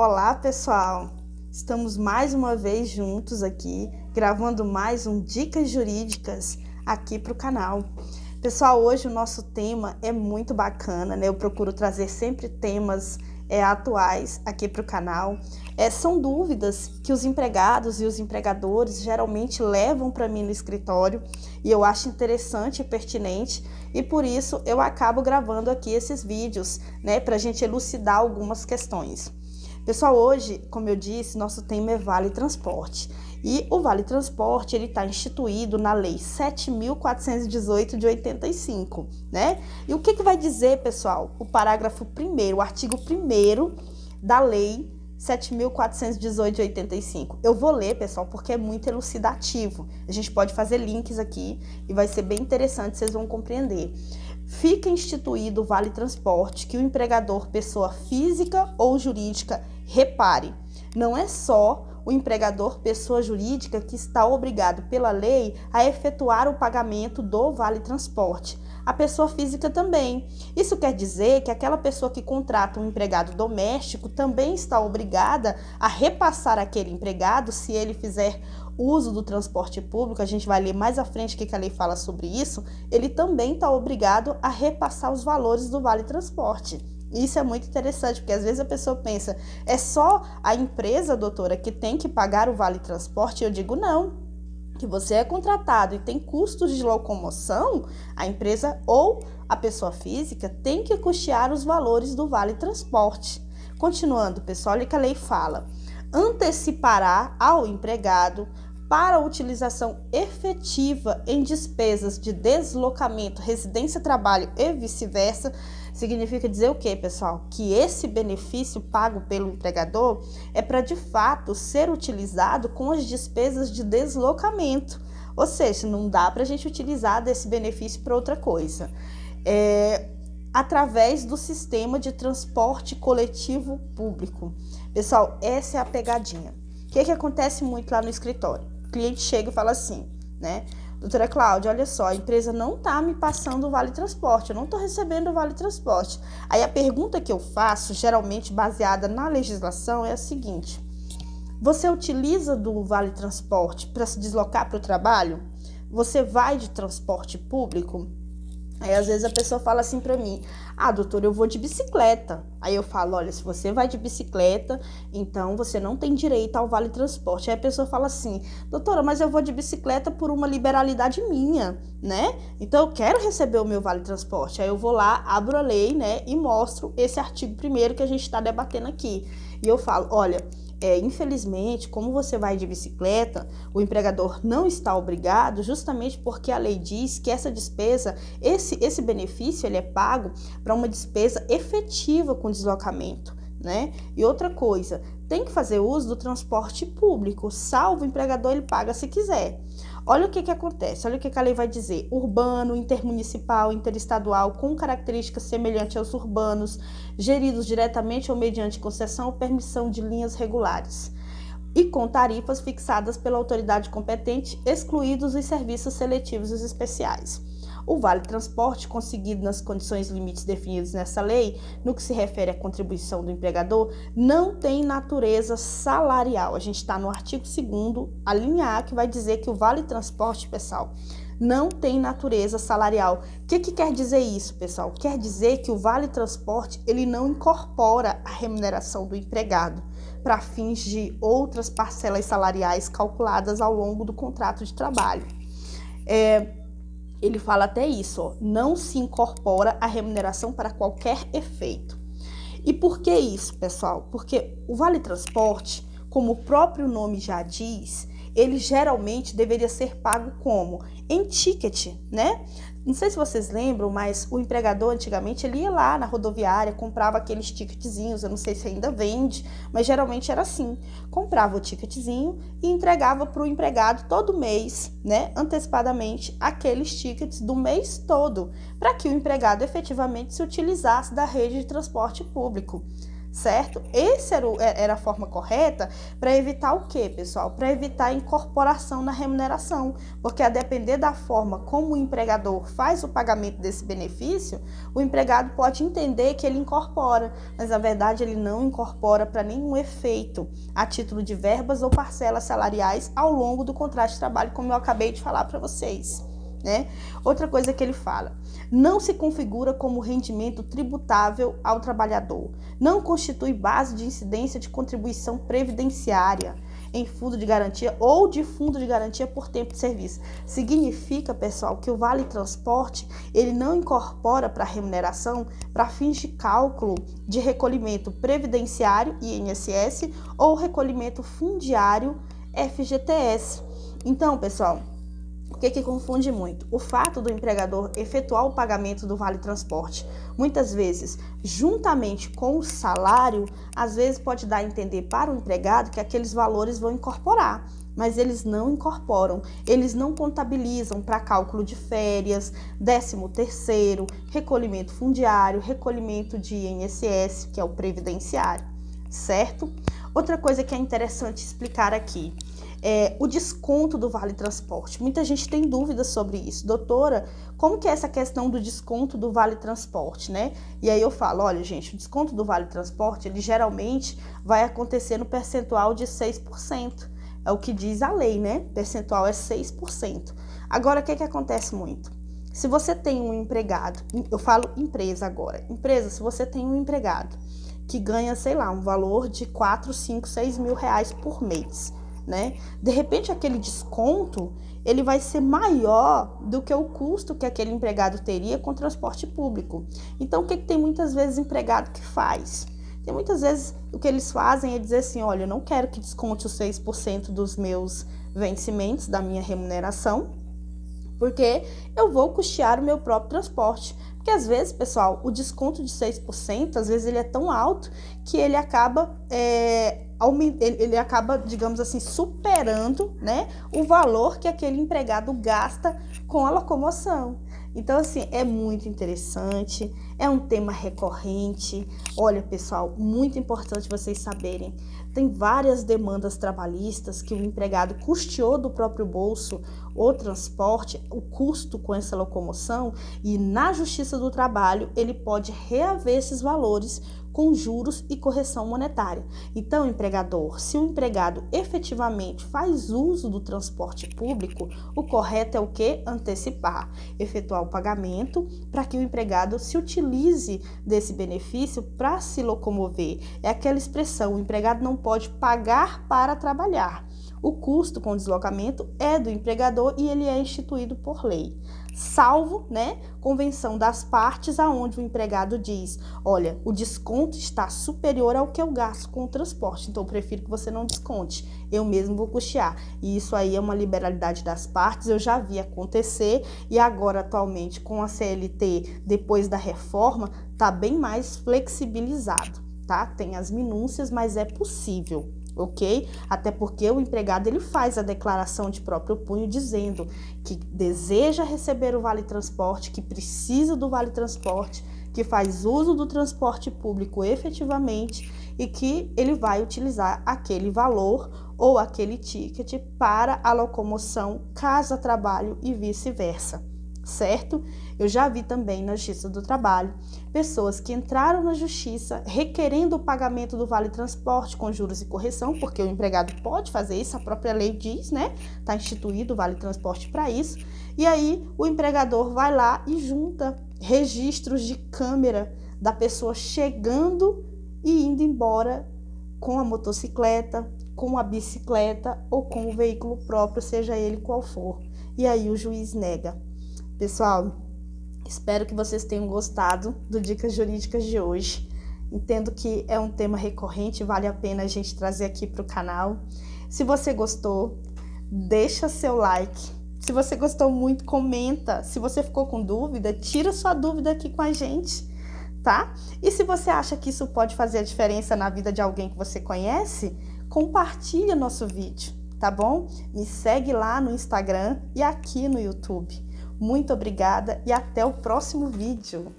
Olá, pessoal! Estamos mais uma vez juntos aqui, gravando mais um Dicas Jurídicas aqui para o canal. Pessoal, hoje o nosso tema é muito bacana, né? Eu procuro trazer sempre temas atuais aqui para o canal. São dúvidas que os empregados e os empregadores geralmente levam para mim no escritório e eu acho interessante e pertinente, e por isso eu acabo gravando aqui esses vídeos, né? Para a gente elucidar algumas questões. Pessoal, hoje, como eu disse, nosso tema é Vale Transporte. E o Vale Transporte, ele está instituído na Lei 7.418 de 85, né? E o que vai dizer, pessoal? O parágrafo 1º, o artigo 1º da Lei 7.418 de 85. Eu vou ler, pessoal, porque é muito elucidativo. A gente pode fazer links aqui e vai ser bem interessante, vocês vão compreender. Fica instituído o Vale Transporte que o empregador, pessoa física ou jurídica, repare, não é só o empregador, pessoa jurídica, que está obrigado pela lei a efetuar o pagamento do Vale Transporte. A pessoa física também. Isso quer dizer que aquela pessoa que contrata um empregado doméstico também está obrigada a repassar aquele empregado, se ele fizer uso do transporte público, a gente vai ler mais à frente o que a lei fala sobre isso, ele também está obrigado a repassar os valores do Vale Transporte. Isso é muito interessante, porque às vezes a pessoa pensa, é só a empresa, doutora, que tem que pagar o Vale Transporte? Eu digo não, que você é contratado e tem custos de locomoção, a empresa ou a pessoa física tem que custear os valores do Vale Transporte. Continuando, pessoal, olha que a lei fala, antecipará ao empregado para a utilização efetiva em despesas de deslocamento, residência, trabalho e vice-versa. Significa dizer o quê, pessoal? Que esse benefício pago pelo empregador é para, de fato, ser utilizado com as despesas de deslocamento. Ou seja, não dá para a gente utilizar desse benefício para outra coisa. Através do sistema de transporte coletivo público. Pessoal, essa é a pegadinha. O que acontece muito lá no escritório? O cliente chega e fala assim, né? Doutora Cláudia, olha só, a empresa não está me passando o Vale Transporte, eu não estou recebendo o Vale Transporte. Aí a pergunta que eu faço, geralmente baseada na legislação, é a seguinte: você utiliza do Vale Transporte para se deslocar para o trabalho? Você vai de transporte público? Aí às vezes a pessoa fala assim para mim, doutora, eu vou de bicicleta. Aí eu falo, olha, se você vai de bicicleta, então você não tem direito ao Vale Transporte. Aí a pessoa fala assim, doutora, mas eu vou de bicicleta por uma liberalidade minha, né? Então eu quero receber o meu Vale Transporte. Aí eu vou lá, abro a lei, né, e mostro esse artigo 1º que a gente está debatendo aqui. E eu falo, olha, infelizmente, como você vai de bicicleta, o empregador não está obrigado, justamente porque a lei diz que essa despesa, esse benefício, ele é pago para uma despesa efetiva com deslocamento, né? E outra coisa, tem que fazer uso do transporte público, salvo o empregador, ele paga se quiser. Olha o que acontece, olha o que a lei vai dizer. Urbano, intermunicipal, interestadual, com características semelhantes aos urbanos, geridos diretamente ou mediante concessão ou permissão de linhas regulares. E com tarifas fixadas pela autoridade competente, excluídos os serviços seletivos e especiais. O Vale Transporte, conseguido nas condições limites definidos nessa lei, no que se refere à contribuição do empregador, não tem natureza salarial. A gente está no artigo 2º, a linha A, que vai dizer que o Vale Transporte, pessoal, não tem natureza salarial. O que quer dizer isso, pessoal? Quer dizer que o Vale Transporte, ele não incorpora a remuneração do empregado para fins de outras parcelas salariais calculadas ao longo do contrato de trabalho. Ele fala até isso, ó, não se incorpora a remuneração para qualquer efeito. E por que isso, pessoal? Porque o Vale Transporte, como o próprio nome já diz, ele geralmente deveria ser pago como? Em ticket, né? Não sei se vocês lembram, mas o empregador antigamente ele ia lá na rodoviária, comprava aqueles ticketzinhos, eu não sei se ainda vende, mas geralmente era assim. Comprava o ticketzinho e entregava para o empregado todo mês, né, antecipadamente, aqueles tickets do mês todo, para que o empregado efetivamente se utilizasse da rede de transporte público. certo? Essa era a forma correta para evitar o quê, pessoal? Para evitar a incorporação na remuneração, porque a depender da forma como o empregador faz o pagamento desse benefício, o empregado pode entender que ele incorpora, mas na verdade ele não incorpora para nenhum efeito, a título de verbas ou parcelas salariais ao longo do contrato de trabalho, como eu acabei de falar para vocês, né? Outra coisa que ele fala: não se configura como rendimento tributável ao trabalhador, não constitui base de incidência de contribuição previdenciária em fundo de garantia ou de fundo de garantia por tempo de serviço. Significa, pessoal, que o Vale Transporte, ele não incorpora para a remuneração para fins de cálculo de recolhimento previdenciário, INSS, ou recolhimento fundiário, FGTS. Então, pessoal, o que confunde muito? O fato do empregador efetuar o pagamento do Vale Transporte, muitas vezes, juntamente com o salário, às vezes pode dar a entender para o empregado que aqueles valores vão incorporar, mas eles não incorporam, eles não contabilizam para cálculo de férias, 13º, recolhimento fundiário, recolhimento de INSS, que é o previdenciário, certo? Outra coisa que é interessante explicar aqui: o desconto do Vale Transporte. Muita gente tem dúvidas sobre isso. Doutora, como que é essa questão do desconto do Vale Transporte, né? E aí eu falo, olha, gente, o desconto do Vale Transporte, ele geralmente vai acontecer no percentual de 6%. É o que diz a lei, né? O percentual é 6%. Agora, o que acontece muito? Se você tem um empregado, eu falo empresa agora. Empresa, se você tem um empregado que ganha, sei lá, um valor de 4, 5, 6 mil reais por mês, né? De repente, aquele desconto, ele vai ser maior do que o custo que aquele empregado teria com transporte público. Então, o que tem muitas vezes empregado que faz? Tem muitas vezes o que eles fazem é dizer assim, olha, eu não quero que desconte os 6% dos meus vencimentos, da minha remuneração, porque eu vou custear o meu próprio transporte. Porque às vezes, pessoal, o desconto de 6%, às vezes ele é tão alto que ele acaba, digamos assim, superando, né, o valor que aquele empregado gasta com a locomoção. Então, assim, é muito interessante, é um tema recorrente. Olha, pessoal, muito importante vocês saberem, tem várias demandas trabalhistas que o empregado custeou do próprio bolso o transporte, o custo com essa locomoção, e na Justiça do Trabalho ele pode reaver esses valores com juros e correção monetária. Então, empregador, se o empregado efetivamente faz uso do transporte público, o correto é o quê? Antecipar, efetuar o pagamento para que o empregado se utilize desse benefício para se locomover. É aquela expressão, o empregado não pode pagar para trabalhar. O custo com o deslocamento é do empregador e ele é instituído por lei, salvo, né, convenção das partes, aonde o empregado diz, olha, o desconto está superior ao que eu gasto com o transporte, então eu prefiro que você não desconte, eu mesmo vou custear. E isso aí é uma liberalidade das partes, eu já vi acontecer, e agora atualmente com a CLT, depois da reforma, está bem mais flexibilizado, tá? Tem as minúcias, mas é possível. Ok? Até porque o empregado ele faz a declaração de próprio punho dizendo que deseja receber o Vale Transporte, que precisa do Vale Transporte, que faz uso do transporte público efetivamente e que ele vai utilizar aquele valor ou aquele ticket para a locomoção, casa, trabalho e vice-versa. Certo? Eu já vi também na Justiça do Trabalho pessoas que entraram na Justiça requerendo o pagamento do Vale Transporte com juros e correção, porque o empregado pode fazer isso, a própria lei diz, né? Está instituído o Vale Transporte para isso. E aí o empregador vai lá e junta registros de câmera da pessoa chegando e indo embora com a motocicleta, com a bicicleta ou com o veículo próprio, seja ele qual for. E aí o juiz nega. Pessoal, espero que vocês tenham gostado do Dicas Jurídicas de hoje. Entendo que é um tema recorrente, vale a pena a gente trazer aqui para o canal. Se você gostou, deixa seu like. Se você gostou muito, comenta. Se você ficou com dúvida, tira sua dúvida aqui com a gente, tá? E se você acha que isso pode fazer a diferença na vida de alguém que você conhece, compartilha nosso vídeo, tá bom? Me segue lá no Instagram e aqui no YouTube. Muito obrigada e até o próximo vídeo.